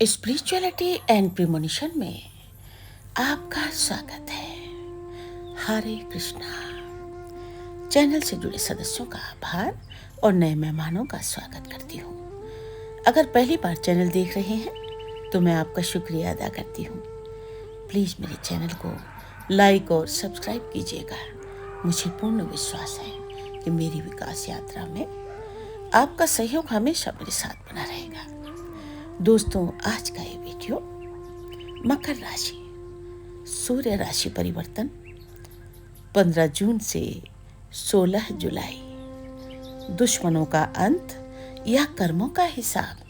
Spirituality and premonition में आपका स्वागत है। हरे कृष्णा। चैनल से जुड़े सदस्यों का आभार और नए मेहमानों का स्वागत करती हूँ। अगर पहली बार चैनल देख रहे हैं तो मैं आपका शुक्रिया अदा करती हूँ। प्लीज़ मेरे चैनल को लाइक और सब्सक्राइब कीजिएगा। मुझे पूर्ण विश्वास है कि मेरी विकास यात्रा में आपका सहयोग हमेशा मेरे साथ बना रहेगा। दोस्तों, आज का ये वीडियो मकर राशि, सूर्य राशि परिवर्तन 15 जून से 16 जुलाई, दुश्मनों का अंत या कर्मों का हिसाब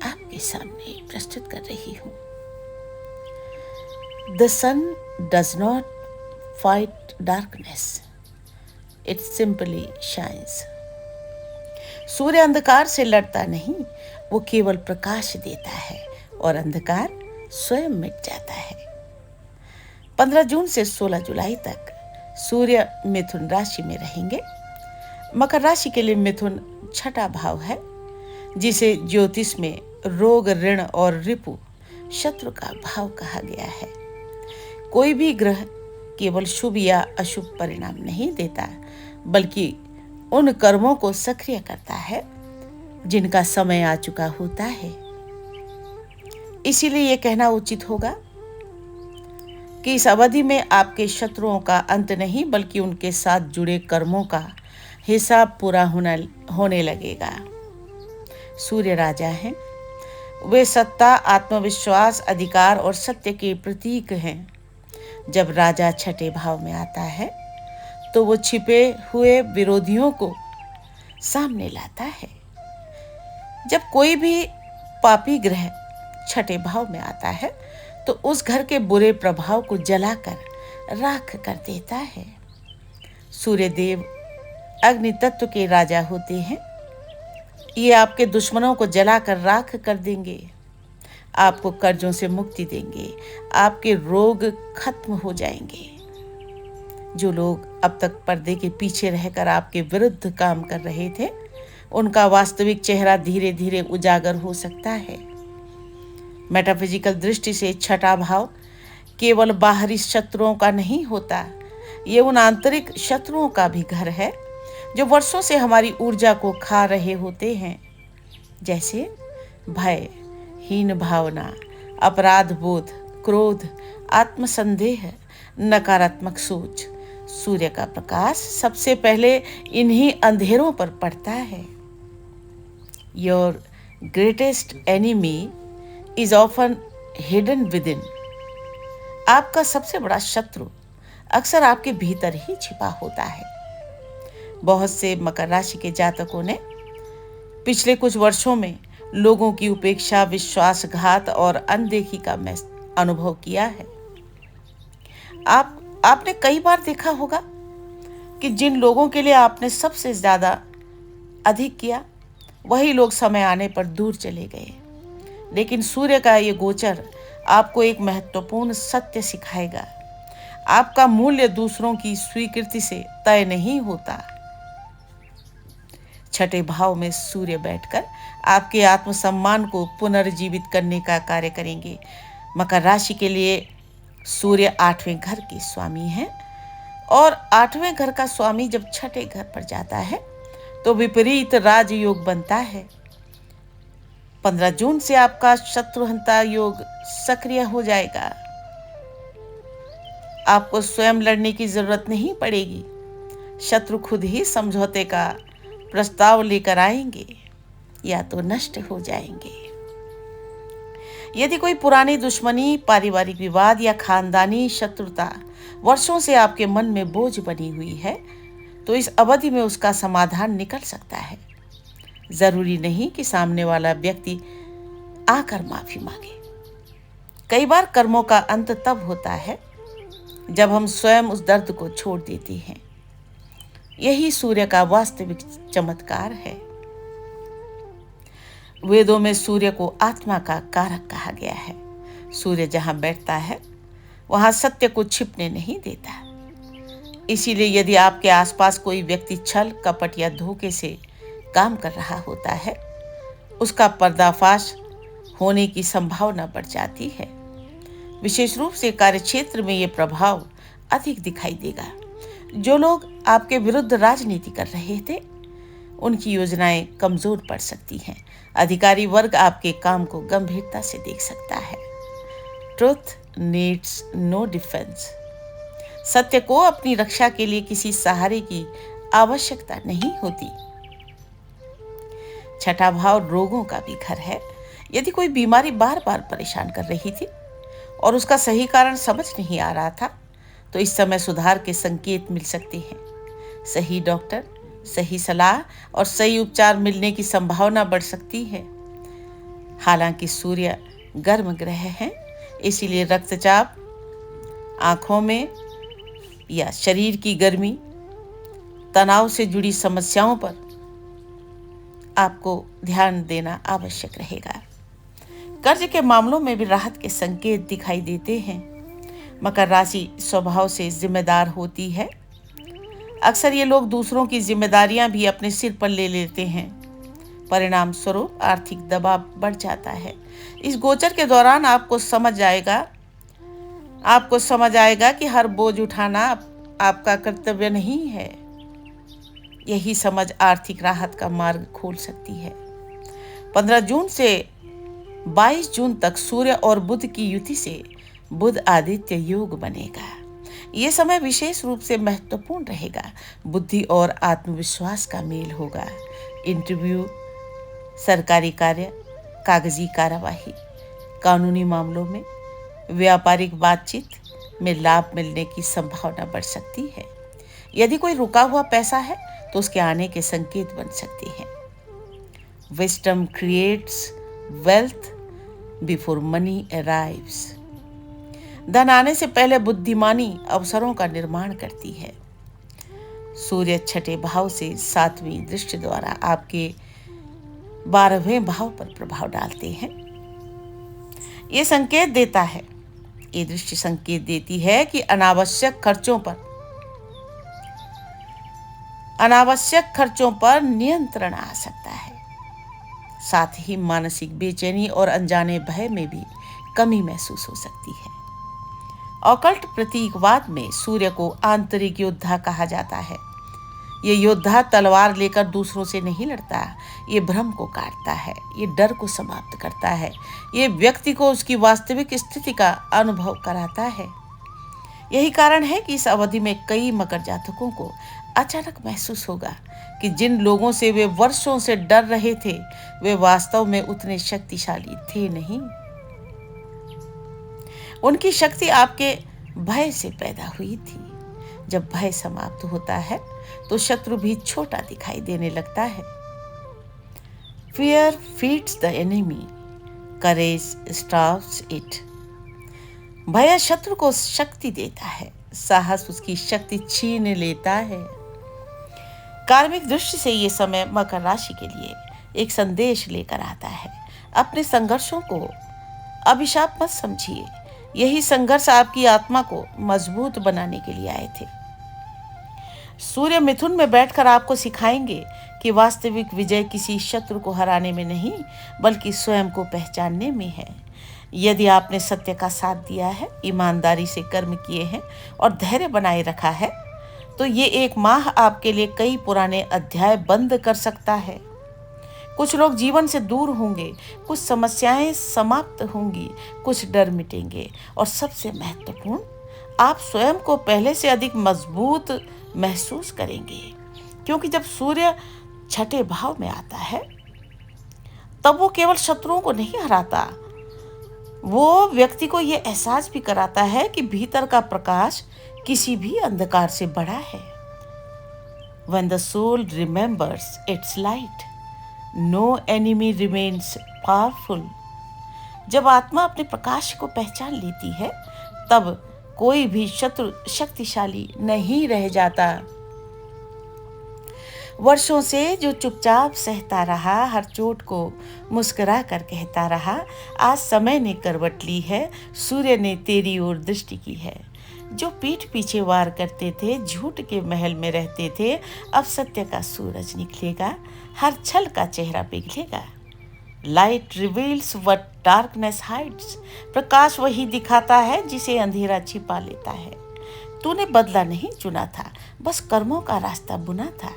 आपके सामने प्रस्तुत कर रही हूँ। The sun does not fight darkness, it simply shines. सूर्य अंधकार से लड़ता नहीं, वो केवल प्रकाश देता है और अंधकार स्वयं मिट जाता है। 15 जून से 16 जुलाई तक सूर्य मिथुन राशि में रहेंगे। मकर राशि के लिए मिथुन छठा भाव है, जिसे ज्योतिष में रोग, ऋण और रिपु, शत्रु का भाव कहा गया है। कोई भी ग्रह केवल शुभ या अशुभ परिणाम नहीं देता, बल्कि उन कर्मों को सक्रिय करता है जिनका समय आ चुका होता है। इसीलिए यह कहना उचित होगा कि इस अवधि में आपके शत्रुओं का अंत नहीं, बल्कि उनके साथ जुड़े कर्मों का हिसाब पूरा होने लगेगा। सूर्य राजा हैं। वे सत्ता, आत्मविश्वास, अधिकार और सत्य के प्रतीक हैं। जब राजा छठे भाव में आता है तो वो छिपे हुए विरोधियों को सामने लाता है। जब कोई भी पापी ग्रह छठे भाव में आता है तो उस घर के बुरे प्रभाव को जलाकर राख कर देता है। सूर्य देव अग्नि तत्व के राजा होते हैं। ये आपके दुश्मनों को जलाकर राख कर देंगे, आपको कर्जों से मुक्ति देंगे, आपके रोग खत्म हो जाएंगे। जो लोग अब तक पर्दे के पीछे रहकर आपके विरुद्ध काम कर रहे थे, उनका वास्तविक चेहरा धीरे धीरे उजागर हो सकता है। मेटाफिजिकल दृष्टि से छठा भाव केवल बाहरी शत्रुओं का नहीं होता, ये उन आंतरिक शत्रुओं का भी घर है जो वर्षों से हमारी ऊर्जा को खा रहे होते हैं, जैसे भय, हीन भावना, अपराध बोध, क्रोध, आत्मसंदेह, नकारात्मक सोच। सूर्य का प्रकाश सबसे पहले इन्हीं अंधेरों पर पड़ता है। Your greatest enemy is often hidden with in. आपका सबसे बड़ा शत्रु अक्सर आपके भीतर ही छिपा होता है। बहुत से मकर राशि के जातकों ने पिछले कुछ वर्षों में लोगों की उपेक्षा, विश्वासघात और अनदेखी का अनुभव किया है। आपने कई बार देखा होगा कि जिन लोगों के लिए आपने सबसे ज्यादा अधिक किया, वही लोग समय आने पर दूर चले गए। लेकिन सूर्य का ये गोचर आपको एक महत्वपूर्ण सत्य सिखाएगा। आपका मूल्य दूसरों की स्वीकृति से तय नहीं होता। छठे भाव में सूर्य बैठकर आपके आत्मसम्मान को पुनर्जीवित करने का कार्य करेंगे। मकर राशि के लिए सूर्य 8वें घर के स्वामी हैं, और 8वें घर का स्वामी जब छठे घर पर जाता है तो विपरीत राजयोग बनता है। 15 जून से आपका शत्रुहंता योग सक्रिय हो जाएगा। आपको स्वयं लड़ने की जरूरत नहीं पड़ेगी। शत्रु खुद ही समझौते का प्रस्ताव लेकर आएंगे या तो नष्ट हो जाएंगे। यदि कोई पुरानी दुश्मनी, पारिवारिक विवाद या खानदानी शत्रुता वर्षों से आपके मन में बोझ बनी हुई है, तो इस अवधि में उसका समाधान निकल सकता है। जरूरी नहीं कि सामने वाला व्यक्ति आकर माफी मांगे। कई बार कर्मों का अंत तब होता है जब हम स्वयं उस दर्द को छोड़ देते हैं। यही सूर्य का वास्तविक चमत्कार है। वेदों में सूर्य को आत्मा का कारक कहा गया है। सूर्य जहां बैठता है वहां सत्य को छिपने नहीं देता। इसीलिए यदि आपके आसपास कोई व्यक्ति छल, कपट या धोखे से काम कर रहा होता है, उसका पर्दाफाश होने की संभावना बढ़ जाती है। विशेष रूप से कार्यक्षेत्र में ये प्रभाव अधिक दिखाई देगा। जो लोग आपके विरुद्ध राजनीति कर रहे थे, उनकी योजनाएं कमजोर पड़ सकती हैं। अधिकारी वर्ग आपके काम को गंभीरता से देख सकता है। Truth needs no defence. सत्य को अपनी रक्षा के लिए किसी सहारे की आवश्यकता नहीं होती। छठा भाव रोगों का भी घर है। यदि कोई बीमारी बार बार परेशान कर रही थी और उसका सही कारण समझ नहीं आ रहा था, तो इस समय सुधार के संकेत मिल सकते हैं। सही डॉक्टर, सही सलाह और सही उपचार मिलने की संभावना बढ़ सकती है। हालांकि सूर्य गर्म ग्रह है, इसीलिए रक्तचाप, आंखों में या शरीर की गर्मी, तनाव से जुड़ी समस्याओं पर आपको ध्यान देना आवश्यक रहेगा। कर्ज के मामलों में भी राहत के संकेत दिखाई देते हैं। मकर राशि स्वभाव से जिम्मेदार होती है। अक्सर ये लोग दूसरों की जिम्मेदारियां भी अपने सिर पर ले लेते हैं। परिणाम स्वरूप आर्थिक दबाव बढ़ जाता है। इस गोचर के दौरान आपको समझ आएगा कि हर बोझ उठाना आपका कर्तव्य नहीं है। यही समझ आर्थिक राहत का मार्ग खोल सकती है। 15 जून से 22 जून तक सूर्य और बुध की युति से बुध आदित्य योग बनेगा। ये समय विशेष रूप से महत्वपूर्ण रहेगा। बुद्धि और आत्मविश्वास का मेल होगा। इंटरव्यू, सरकारी कार्य, कागजी कार्यवाही, कानूनी मामलों में, व्यापारिक बातचीत में लाभ मिलने की संभावना बढ़ सकती है। यदि कोई रुका हुआ पैसा है तो उसके आने के संकेत बन सकते हैं। Wisdom creates wealth before money arrives. धन आने से पहले बुद्धिमानी अवसरों का निर्माण करती है। सूर्य छठे भाव से 7वीं दृष्टि द्वारा आपके 12वें भाव पर प्रभाव डालते हैं। ये दृष्टि संकेत देती है कि अनावश्यक खर्चों पर नियंत्रण आ सकता है। साथ ही मानसिक बेचैनी और अनजाने भय में भी कमी महसूस हो सकती है। ऑकल्ट प्रतीकवाद में सूर्य को आंतरिक योद्धा कहा जाता है। ये योद्धा तलवार लेकर दूसरों से नहीं लड़ता। ये भ्रम को काटता है, ये डर को समाप्त करता है, ये व्यक्ति को उसकी वास्तविक स्थिति का अनुभव कराता है। यही कारण है कि इस अवधि में कई मकर जातकों को अचानक महसूस होगा कि जिन लोगों से वे वर्षों से डर रहे थे, वे वास्तव में उतने शक्तिशाली थे नहीं। उनकी शक्ति आपके भय से पैदा हुई थी। जब भय समाप्त होता है तो शत्रु भी छोटा दिखाई देने लगता है। Fear feeds the enemy, courage starves it. भय शत्रु को शक्ति देता है, साहस उसकी शक्ति छीन लेता है। कार्मिक दृष्टि से ये समय मकर राशि के लिए एक संदेश लेकर आता है। अपने संघर्षों को अभिशाप मत समझिए। यही संघर्ष आपकी आत्मा को मजबूत बनाने के लिए आए थे। सूर्य मिथुन में बैठकर आपको सिखाएंगे कि वास्तविक विजय किसी शत्रु को हराने में नहीं, बल्कि स्वयं को पहचानने में है। यदि आपने सत्य का साथ दिया है, ईमानदारी से कर्म किए हैं और धैर्य बनाए रखा है, तो ये एक माह आपके लिए कई पुराने अध्याय बंद कर सकता है। कुछ लोग जीवन से दूर होंगे, कुछ समस्याएं समाप्त होंगी, कुछ डर मिटेंगे और सबसे महत्वपूर्ण, आप स्वयं को पहले से अधिक मजबूत महसूस करेंगे। क्योंकि जब सूर्य छठे भाव में आता है, तब वो केवल शत्रुओं को नहीं हराता, वो व्यक्ति को ये एहसास भी कराता है कि भीतर का प्रकाश किसी भी अंधकार से बड़ा है। When the soul remembers its light, no enemy remains powerful. जब आत्मा अपने प्रकाश को पहचान लेती है, तब कोई भी शत्रु शक्तिशाली नहीं रह जाता। वर्षों से जो चुपचाप सहता रहा, हर चोट को मुस्कुरा कर कहता रहा, आज समय ने करवट ली है, सूर्य ने तेरी ओर दृष्टि की है। जो पीठ पीछे वार करते थे, झूठ के महल में रहते थे, अब सत्य का सूरज निकलेगा, हर छल का चेहरा पिघलेगा। Light reveals what darkness hides. प्रकाश वही दिखाता है जिसे अंधेरा छिपा लेता है। तूने बदला नहीं चुना था, बस कर्मों का रास्ता बुना था।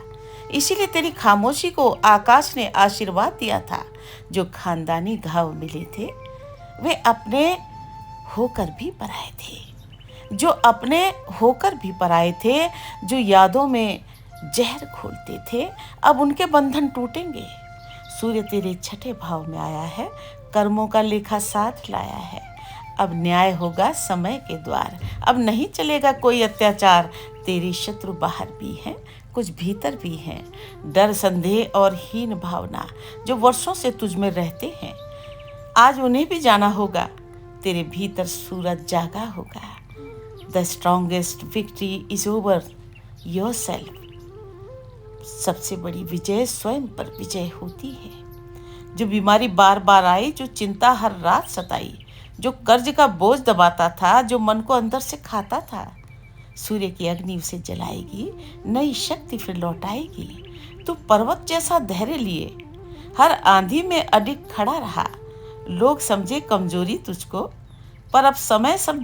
इसीलिए तेरी खामोशी को आकाश ने आशीर्वाद दिया था। जो खानदानी घाव मिले थे वे अपने होकर भी पराए थे। जो अपने होकर भी पराए थे, जो यादों में जहर घोलते थे, अब उनके बंधन टूटेंगे। सूर्य तेरे छठे भाव में आया है, कर्मों का लेखा साथ लाया है। अब न्याय होगा समय के द्वार, अब नहीं चलेगा कोई अत्याचार। तेरे शत्रु बाहर भी हैं, कुछ भीतर भी हैं। डर, संदेह और हीन भावना जो वर्षों से तुझ में रहते हैं, आज उन्हें भी जाना होगा। तेरे भीतर सूरज जागा होगा। The strongest victory is over your self. सबसे बड़ी विजय स्वयं पर विजय होती है। जो बीमारी बार बार आई, जो चिंता हर रात सताई, जो कर्ज का बोझ दबाता था, जो मन को अंदर से खाता था, सूर्य की अग्नि उसे जलाएगी, नई शक्ति फिर लौटाएगी। तू पर्वत जैसा धैर्य लिए हर आंधी में अडिग खड़ा रहा। लोग समझे कमजोरी तुझको, पर अब समय सब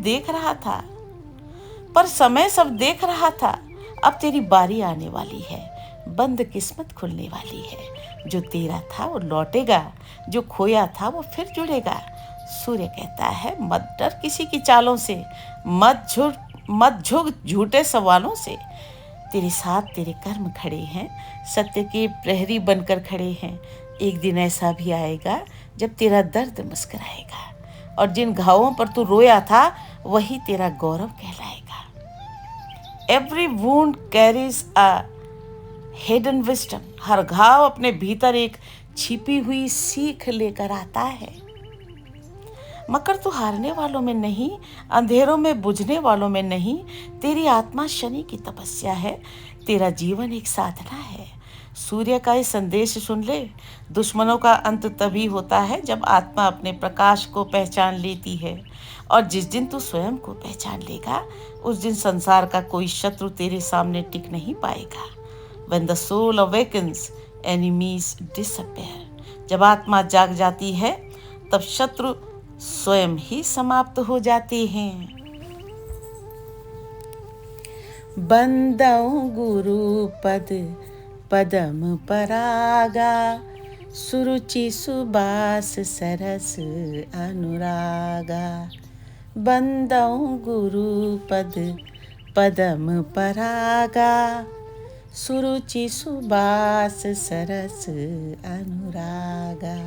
देख रहा था। अब तेरी बारी आने वाली है, बंद किस्मत खुलने वाली है। जो तेरा था वो लौटेगा, जो खोया था वो फिर जुड़ेगा। सूर्य कहता है, मत डर किसी की चालों से, मत झुक झूठे सवालों से। तेरे साथ तेरे कर्म खड़े हैं, सत्य के प्रहरी बनकर खड़े हैं। एक दिन ऐसा भी आएगा जब तेरा दर्द मुस्कुराएगा, और जिन घावों पर तू रोया था वही तेरा गौरव कहलाएगा। Every wound carries a hidden wisdom. हर घाव अपने भीतर एक छिपी हुई सीख लेकर आता है। मकर तू हारने वालों में नहीं, अंधेरों में बुझने वालों में नहीं। तेरी आत्मा शनि की तपस्या है, तेरा जीवन एक साधना है। सूर्य का ये संदेश सुन ले, दुश्मनों का अंत तभी होता है जब आत्मा अपने प्रकाश को पहचान लेती है। और जिस दिन तू स्वयं को पहचान लेगा, उस दिन संसार का कोई शत्रु तेरे सामने टिक नहीं पाएगा। When the soul awakens, enemies disappear. जब आत्मा जाग जाती है, तब शत्रु स्वयं ही समाप्त हो जाते हैं। बंदौ गुरु पद पदम परागा, सुरुचि सुबास सरस अनुरागा। बंदौ गुरु पद पदम परागा, सुरुचि सुबास सरस अनुरागा।